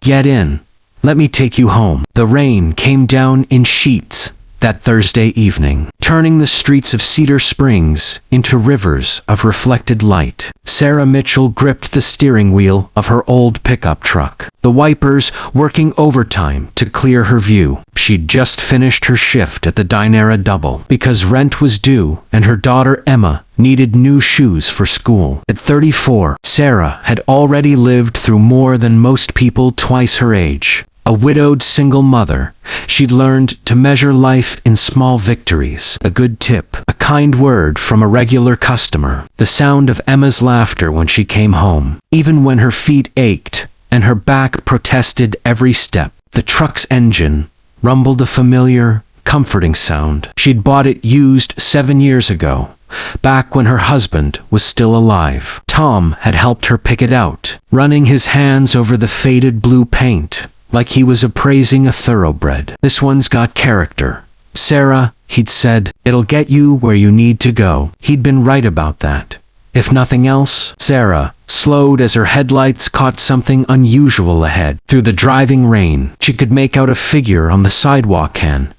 Get in. Let me take you home. The rain came down in sheets that Thursday evening, turning the streets of Cedar Springs into rivers of reflected light. Sarah Mitchell gripped the steering wheel of her old pickup truck, the wipers working overtime to clear her view. She'd just finished her shift at the Dinera Double because rent was due and her daughter Emma needed new shoes for school. At 34, Sarah had already lived through more than most people twice her age. A widowed single mother, she'd learned to measure life in small victories. A good tip, a kind word from a regular customer, the sound of Emma's laughter when she came home, even when her feet ached and her back protested every step. The truck's engine rumbled a familiar, comforting sound. She'd bought it used 7 years ago, back when her husband was still alive. Tom had helped her pick it out, running his hands over the faded blue paint, like he was appraising a thoroughbred. This one's got character. Sarah, he'd said, it'll get you where you need to go. He'd been right about that. If nothing else, Sarah slowed as her headlights caught something unusual ahead. Through the driving rain, she could make out a figure on the sidewalk, an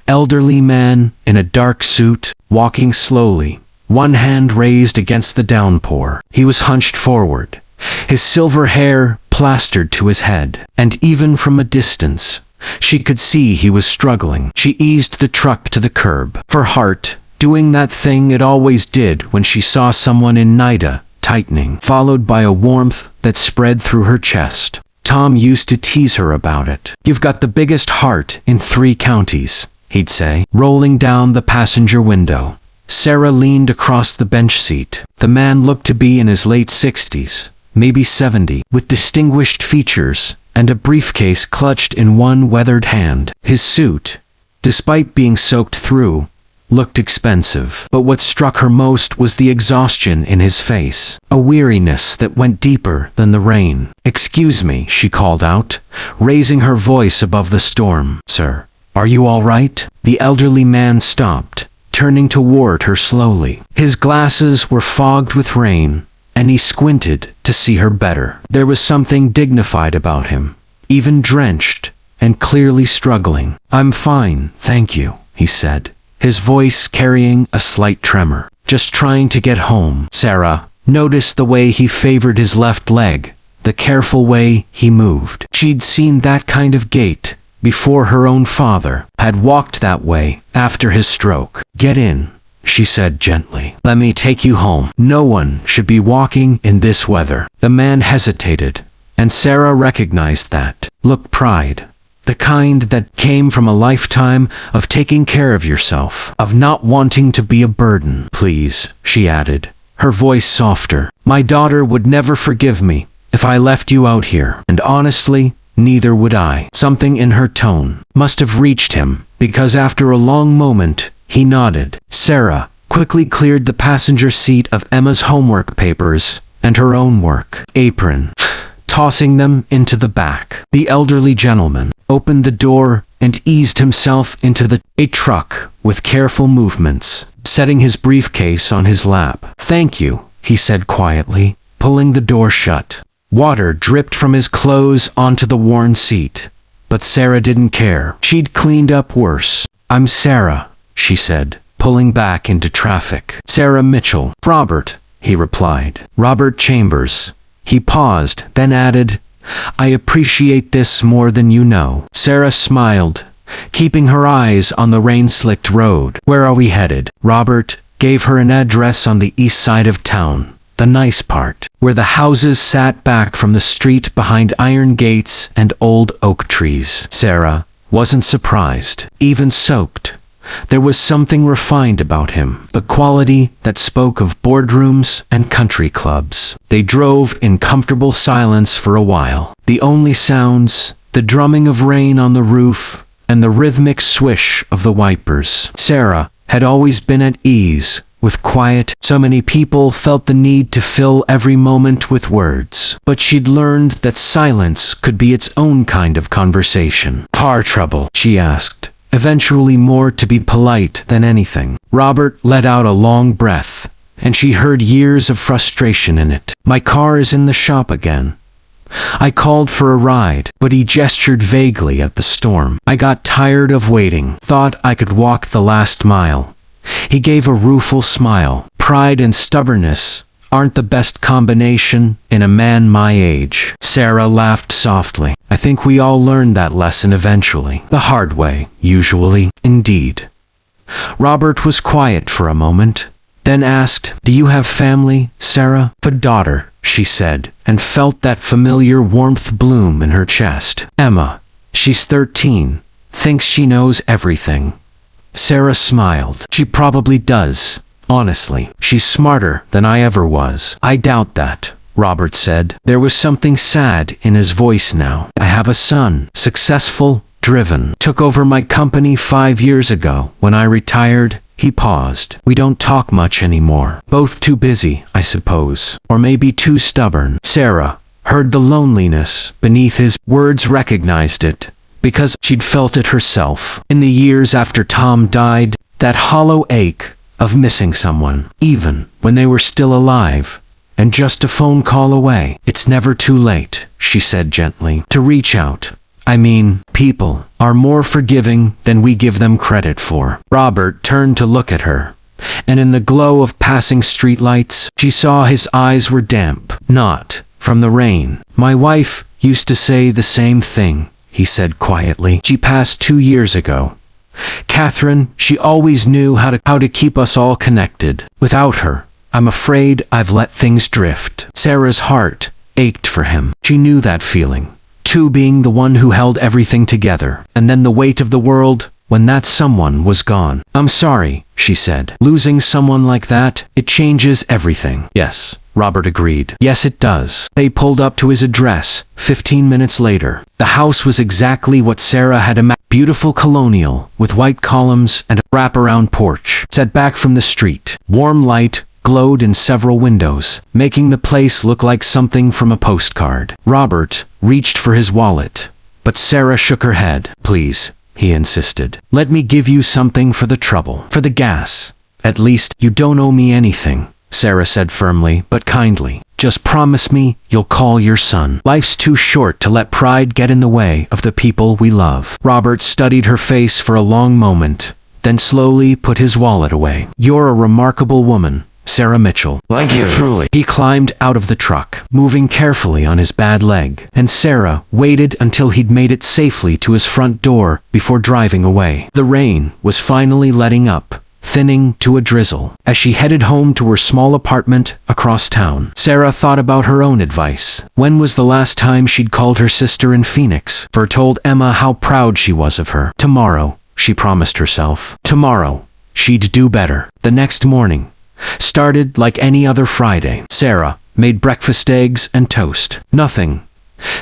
elderly man in a dark suit, walking slowly, one hand raised against the downpour. He was hunched forward, his silver hair plastered to his head, and even from a distance, she could see he was struggling. She eased the truck to the curb, her heart doing that thing it always did when she saw someone in NIDA, tightening, followed by a warmth that spread through her chest. Tom used to tease her about it. You've got the biggest heart in 3 counties, he'd say, rolling down the passenger window. Sarah leaned across the bench seat. The man looked to be in his late 60s. Maybe 70, with distinguished features and a briefcase clutched in one weathered hand. His suit, despite being soaked through, looked expensive. But what struck her most was the exhaustion in his face, a weariness that went deeper than the rain. Excuse me, she called out, raising her voice above the storm. Sir, are you all right? The elderly man stopped, turning toward her slowly. His glasses were fogged with rain, and he squinted to see her better. There was something dignified about him, even drenched and clearly struggling. I'm fine, thank you, he said, his voice carrying a slight tremor. Just trying to get home. Sarah noticed the way he favored his left leg, the careful way he moved. She'd seen that kind of gait before. Her own father had walked that way after his stroke. Get in, she said gently. Let me take you home. No one should be walking in this weather. The man hesitated, and Sarah recognized that look, pride, the kind that came from a lifetime of taking care of yourself, of not wanting to be a burden. Please, she added, her voice softer. My daughter would never forgive me if I left you out here, and honestly, neither would I. Something in her tone must have reached him, because after a long moment, he nodded. Sarah quickly cleared the passenger seat of Emma's homework papers and her own work apron, tossing them into the back. The elderly gentleman opened the door and eased himself into a truck with careful movements, setting his briefcase on his lap. Thank you, he said quietly, pulling the door shut. Water dripped from his clothes onto the worn seat, but Sarah didn't care. She'd cleaned up worse. I'm Sarah, she said, pulling back into traffic. Sarah Mitchell. Robert, he replied. Robert Chambers. He paused, then added, I appreciate this more than you know. Sarah smiled, keeping her eyes on the rain-slicked road. Where are we headed? Robert gave her an address on the east side of town, the nice part, where the houses sat back from the street behind iron gates and old oak trees. Sarah wasn't surprised, even soaked. There was something refined about him, the quality that spoke of boardrooms and country clubs. They drove in comfortable silence for a while. The only sounds, the drumming of rain on the roof, and the rhythmic swish of the wipers. Sarah had always been at ease with quiet. So many people felt the need to fill every moment with words. But she'd learned that silence could be its own kind of conversation. Car trouble? She asked, eventually more to be polite than anything. Robert let out a long breath, and she heard years of frustration in it. My car is in the shop again. I called for a ride, but he gestured vaguely at the storm. I got tired of waiting, thought I could walk the last mile. He gave a rueful smile. Pride and stubbornness aren't the best combination in a man my age. Sarah laughed softly. I think we all learned that lesson eventually. The hard way, usually. Indeed. Robert was quiet for a moment, then asked, "Do you have family, Sarah?" "A daughter," she said, and felt that familiar warmth bloom in her chest. "Emma. She's 13. Thinks she knows everything." Sarah smiled. "She probably does. Honestly, she's smarter than I ever was." "I doubt that," Robert said. There was something sad in his voice now. "I have a son, successful, driven. Took over my company 5 years ago. When I retired," he paused. "We don't talk much anymore. Both too busy, I suppose. Or maybe too stubborn." Sarah heard the loneliness beneath his words, recognized it, because she'd felt it herself. In the years after Tom died, that hollow ache of missing someone, even when they were still alive, and just a phone call away. "It's never too late," she said gently, "to reach out. I mean, people are more forgiving than we give them credit for." Robert turned to look at her, and in the glow of passing streetlights, she saw his eyes were damp, not from the rain. "My wife used to say the same thing," he said quietly. "She passed 2 years ago. Catherine, she always knew how to keep us all connected. Without her, I'm afraid I've let things drift." Sarah's heart ached for him. She knew that feeling, too, being the one who held everything together, and then the weight of the world when that someone was gone. "I'm sorry," she said. "Losing someone like that, it changes everything." "Yes," Robert agreed. "Yes, it does." They pulled up to his address 15 minutes later. The house was exactly what Sarah had imagined. Beautiful colonial, with white columns and a wraparound porch, set back from the street. Warm light glowed in several windows, making the place look like something from a postcard. Robert reached for his wallet, but Sarah shook her head. "Please," he insisted. "Let me give you something for the trouble, for the gas. At least, you don't owe me anything," Sarah said firmly but kindly. "Just promise me you'll call your son. Life's too short to let pride get in the way of the people we love." Robert studied her face for a long moment, then slowly put his wallet away. "You're a remarkable woman, Sarah Mitchell." Thank you. "Truly." He climbed out of the truck, moving carefully on his bad leg, and Sarah waited until he'd made it safely to his front door before driving away. The rain was finally letting up, thinning to a drizzle. As she headed home to her small apartment across town, Sarah thought about her own advice. When was the last time she'd called her sister in Phoenix? Told Emma how proud she was of her. Tomorrow, she promised herself. Tomorrow, she'd do better. The next morning started like any other Friday. Sarah made breakfast, eggs and toast. Nothing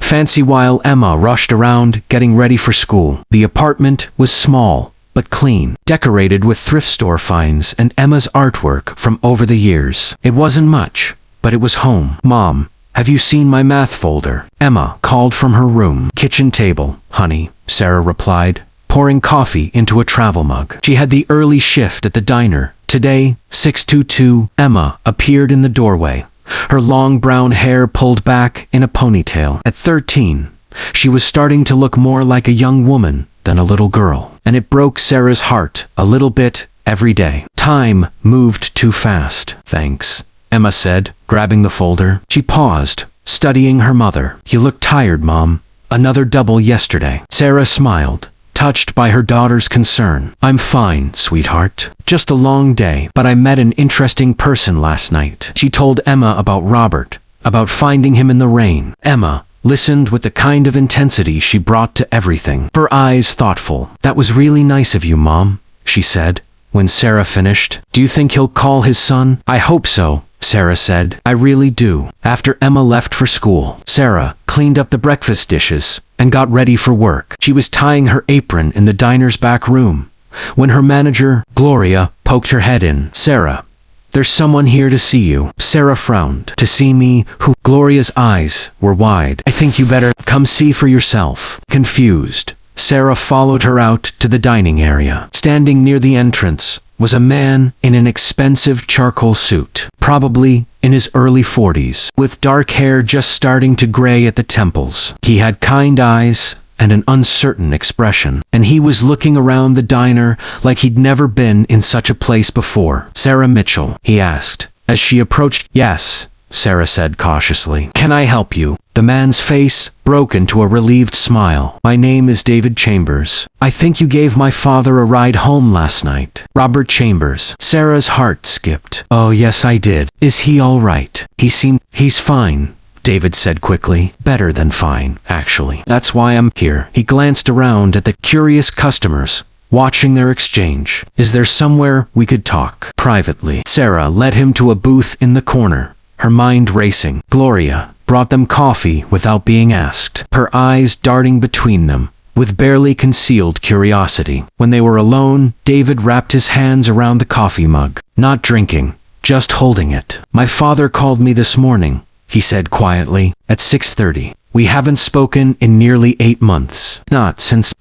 fancy, while Emma rushed around getting ready for school. The apartment was small but clean, decorated with thrift store finds and Emma's artwork from over the years. It wasn't much, but it was home. "Mom, have you seen my math folder?" Emma called from her room. "Kitchen table, honey," Sarah replied, pouring coffee into a travel mug. She had the early shift at the diner today, 6:22. Emma appeared in the doorway, her long brown hair pulled back in a ponytail. At 13, she was starting to look more like a young woman than a little girl, and it broke Sarah's heart a little bit every day. Time moved too fast. "Thanks," Emma said, grabbing the folder. She paused, studying her mother. "You look tired, Mom. Another double yesterday." Sarah smiled, touched by her daughter's concern. "I'm fine, sweetheart. Just a long day, but I met an interesting person last night." She told Emma about Robert, about finding him in the rain. Emma listened with the kind of intensity she brought to everything, her eyes thoughtful. "That was really nice of you, Mom," she said, when Sarah finished. "Do you think he'll call his son?" "I hope so," Sarah said. "I really do." After Emma left for school, Sarah cleaned up the breakfast dishes and got ready for work. She was tying her apron in the diner's back room when her manager, Gloria, poked her head in. "Sarah, there's someone here to see you." Sarah frowned. "To see me? Who?" Gloria's eyes were wide. "I think you better come see for yourself." Confused, Sarah followed her out to the dining area. Standing near the entrance, was a man in an expensive charcoal suit, probably in his early 40s, with dark hair just starting to gray at the temples. He had kind eyes and an uncertain expression, and he was looking around the diner like he'd never been in such a place before. "Sarah Mitchell?" he asked, as she approached. "Yes," Sarah said cautiously. "Can I help you?" The man's face broke into a relieved smile. "My name is David Chambers. I think you gave my father a ride home last night." "Robert Chambers." Sarah's heart skipped. "Oh yes, I did. Is he all right?" He's fine," David said quickly. "Better than fine, actually. That's why I'm here." He glanced around at the curious customers, watching their exchange. "Is there somewhere we could talk privately?" Sarah led him to a booth in the corner, her mind racing. Gloria brought them coffee without being asked, her eyes darting between them with barely concealed curiosity. When they were alone, David wrapped his hands around the coffee mug, not drinking, just holding it. "My father called me this morning," he said quietly, "at 6:30. We haven't spoken in nearly 8 months. Not since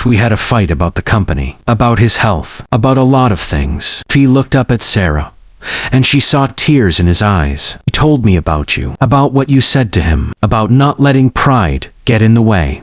we had a fight about the company, about his health, about a lot of things." He looked up at Sarah, and she saw tears in his eyes. "He told me about you, about what you said to him, about not letting pride get in the way."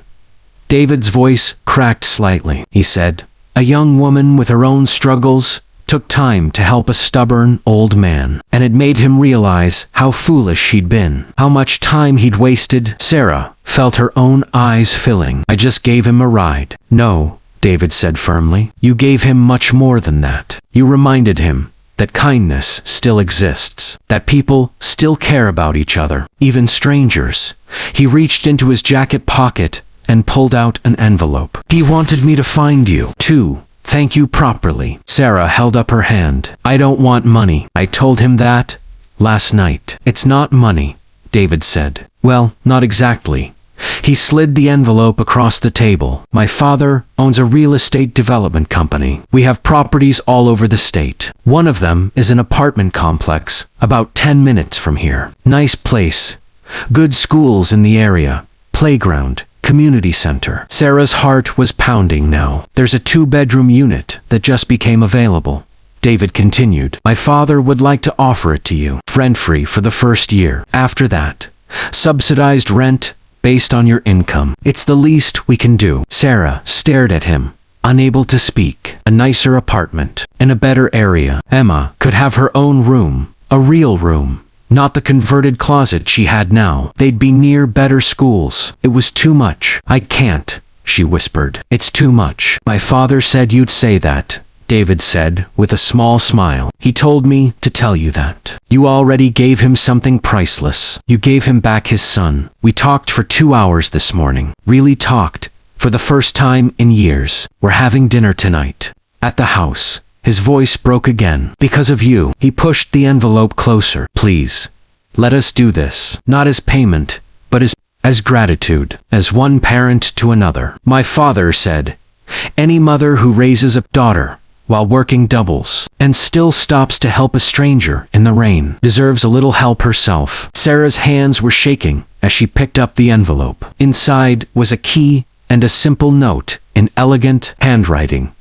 David's voice cracked slightly. He said, "A young woman with her own struggles took time to help a stubborn old man, and it made him realize how foolish he'd been, how much time he'd wasted." Sarah felt her own eyes filling. "I just gave him a ride." "No," David said firmly. "You gave him much more than that. You reminded him that kindness still exists, that people still care about each other, even strangers." He reached into his jacket pocket and pulled out an envelope. "He wanted me to find you, too. Thank you properly." Sarah held up her hand. "I don't want money. I told him that last night." "It's not money," David said. "Well, not exactly." He slid the envelope across the table. "My father owns a real estate development company. We have properties all over the state. One of them is an apartment complex about 10 minutes from here. Nice place. Good schools in the area. Playground. Community center." Sarah's heart was pounding now. "There's a 2-bedroom unit that just became available," David continued. "My father would like to offer it to you, rent-free for the first year. After that, subsidized rent based on your income. It's the least we can do." Sarah stared at him, unable to speak. "A nicer apartment, in a better area. Emma could have her own room, a real room. Not the converted closet she had now. They'd be near better schools." "It was too much." "I can't," she whispered. "It's too much." "My father said you'd say that," David said with a small smile. "He told me to tell you that. You already gave him something priceless. You gave him back his son. We talked for 2 hours this morning. Really talked, for the first time in years. We're having dinner tonight, at the house." His voice broke again. "Because of you." He pushed the envelope closer. "Please, let us do this. Not as payment, but as gratitude, as one parent to another." My father said, "Any mother who raises a daughter while working doubles and still stops to help a stranger in the rain deserves a little help herself." Sarah's hands were shaking as she picked up the envelope. Inside was a key and a simple note in elegant handwriting.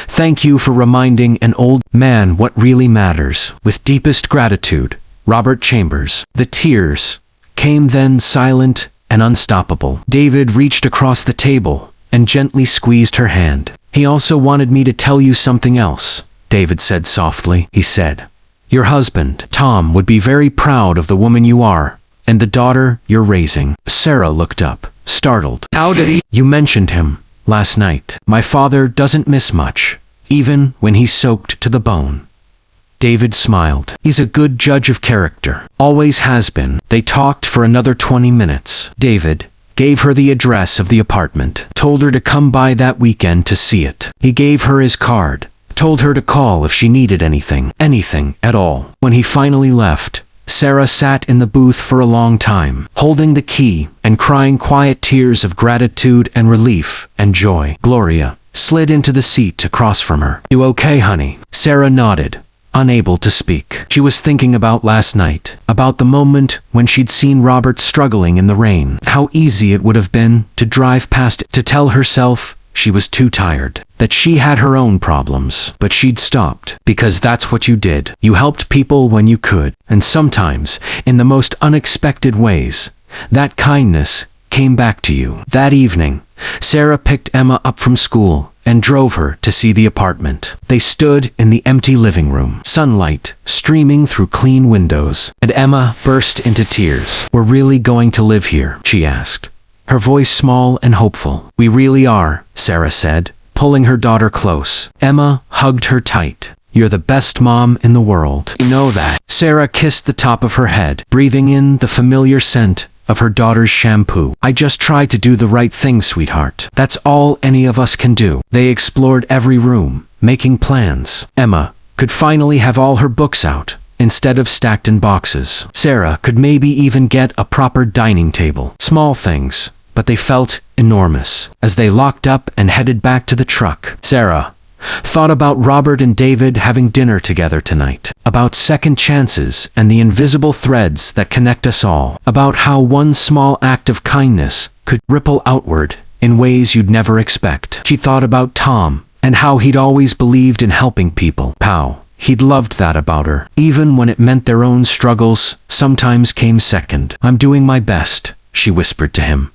"Thank you for reminding an old man what really matters. With deepest gratitude, Robert Chambers." The tears came then, silent and unstoppable. David reached across the table and gently squeezed her hand. "He also wanted me to tell you something else," David said softly. He said, "Your husband, Tom, would be very proud of the woman you are and the daughter you're raising." Sarah looked up, startled. "How did he?" "You mentioned him last night. My father doesn't miss much, even when he's soaked to the bone." David smiled. "He's a good judge of character. Always has been." They talked for another 20 minutes. David gave her the address of the apartment, told her to come by that weekend to see it. He gave her his card, told her to call if she needed anything at all. When he finally left, Sarah sat in the booth for a long time, holding the key and crying quiet tears of gratitude and relief and joy. Gloria slid into the seat across from her. "You okay, honey?" Sarah nodded, unable to speak. She was thinking about last night, about the moment when she'd seen Robert struggling in the rain, how easy it would have been to drive past it, to tell herself she was too tired, that she had her own problems, but she'd stopped, because that's what you did. You helped people when you could, and sometimes, in the most unexpected ways, that kindness came back to you. That evening, Sarah picked Emma up from school and drove her to see the apartment. They stood in the empty living room, sunlight streaming through clean windows, and Emma burst into tears. "We're really going to live here?" she asked, her voice small and hopeful. "We really are," Sarah said, pulling her daughter close. Emma hugged her tight. "You're the best mom in the world. You know that." Sarah kissed the top of her head, breathing in the familiar scent of her daughter's shampoo. "I just tried to do the right thing, sweetheart. That's all any of us can do." They explored every room, making plans. Emma could finally have all her books out, instead of stacked in boxes. Sarah could maybe even get a proper dining table. Small things, but they felt enormous. As they locked up and headed back to the truck, Sarah thought about Robert and David having dinner together tonight, about second chances and the invisible threads that connect us all, about how one small act of kindness could ripple outward in ways you'd never expect. She thought about Tom and how he'd always believed in helping people. How he'd loved that about her, even when it meant their own struggles sometimes came second. "I'm doing my best," she whispered to him,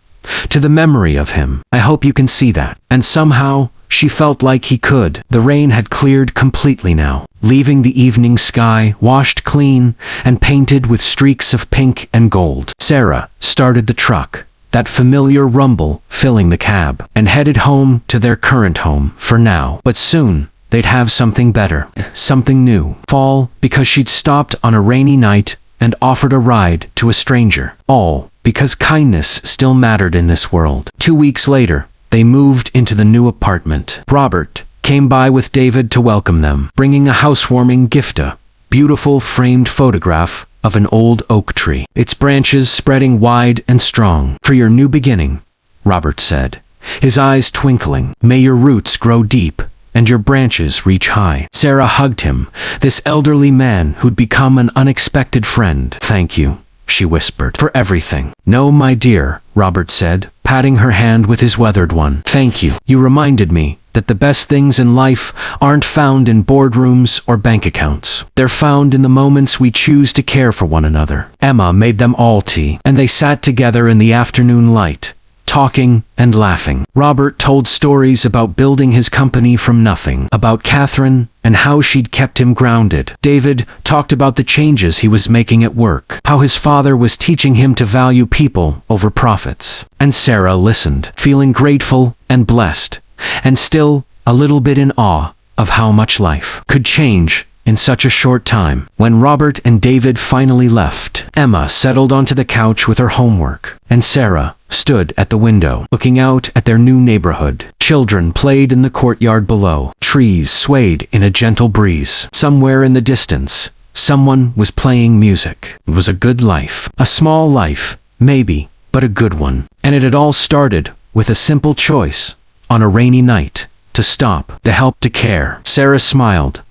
to the memory of him. "I hope you can see that." And somehow, she felt like he could. The rain had cleared completely now, leaving the evening sky washed clean and painted with streaks of pink and gold. Sarah started the truck, that familiar rumble filling the cab, and headed home to their current home for now. But soon, they'd have something better, something new. Fall, because she'd stopped on a rainy night and offered a ride to a stranger. All because kindness still mattered in this world. 2 weeks later, they moved into the new apartment. Robert came by with David to welcome them, bringing a housewarming gift, a beautiful framed photograph of an old oak tree, its branches spreading wide and strong. "For your new beginning," Robert said, his eyes twinkling. "May your roots grow deep and your branches reach high." Sarah hugged him, this elderly man who'd become an unexpected friend. "Thank you," she whispered, "for everything." "No, my dear," Robert said, patting her hand with his weathered one. "Thank you. You reminded me that the best things in life aren't found in boardrooms or bank accounts. They're found in the moments we choose to care for one another." Emma made them all tea, and they sat together in the afternoon light, talking and laughing. Robert told stories about building his company from nothing, about Catherine and how she'd kept him grounded. David talked about the changes he was making at work, how his father was teaching him to value people over profits. And Sarah listened, feeling grateful and blessed, and still a little bit in awe of how much life could change in such a short time. When Robert and David finally left, Emma settled onto the couch with her homework, and Sarah stood at the window, looking out at their new neighborhood. Children played in the courtyard below. Trees swayed in a gentle breeze. Somewhere in the distance, someone was playing music. It was a good life. A small life, maybe, but a good one. And it had all started with a simple choice, on a rainy night, to stop, to help, to care. Sarah smiled,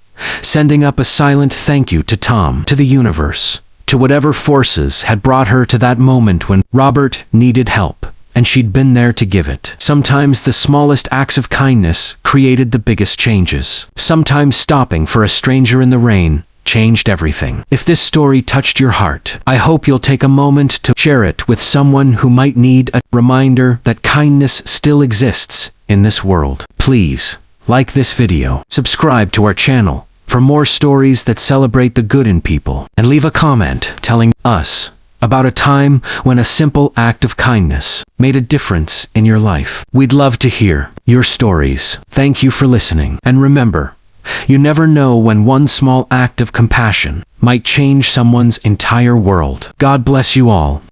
sending up a silent thank you to Tom, to the universe, to whatever forces had brought her to that moment when Robert needed help, and she'd been there to give it. Sometimes the smallest acts of kindness created the biggest changes. Sometimes stopping for a stranger in the rain changed everything. If this story touched your heart, I hope you'll take a moment to share it with someone who might need a reminder that kindness still exists in this world. Please like this video, subscribe to our channel for more stories that celebrate the good in people, and leave a comment telling us about a time when a simple act of kindness made a difference in your life. We'd love to hear your stories. Thank you for listening. And remember, you never know when one small act of compassion might change someone's entire world. God bless you all.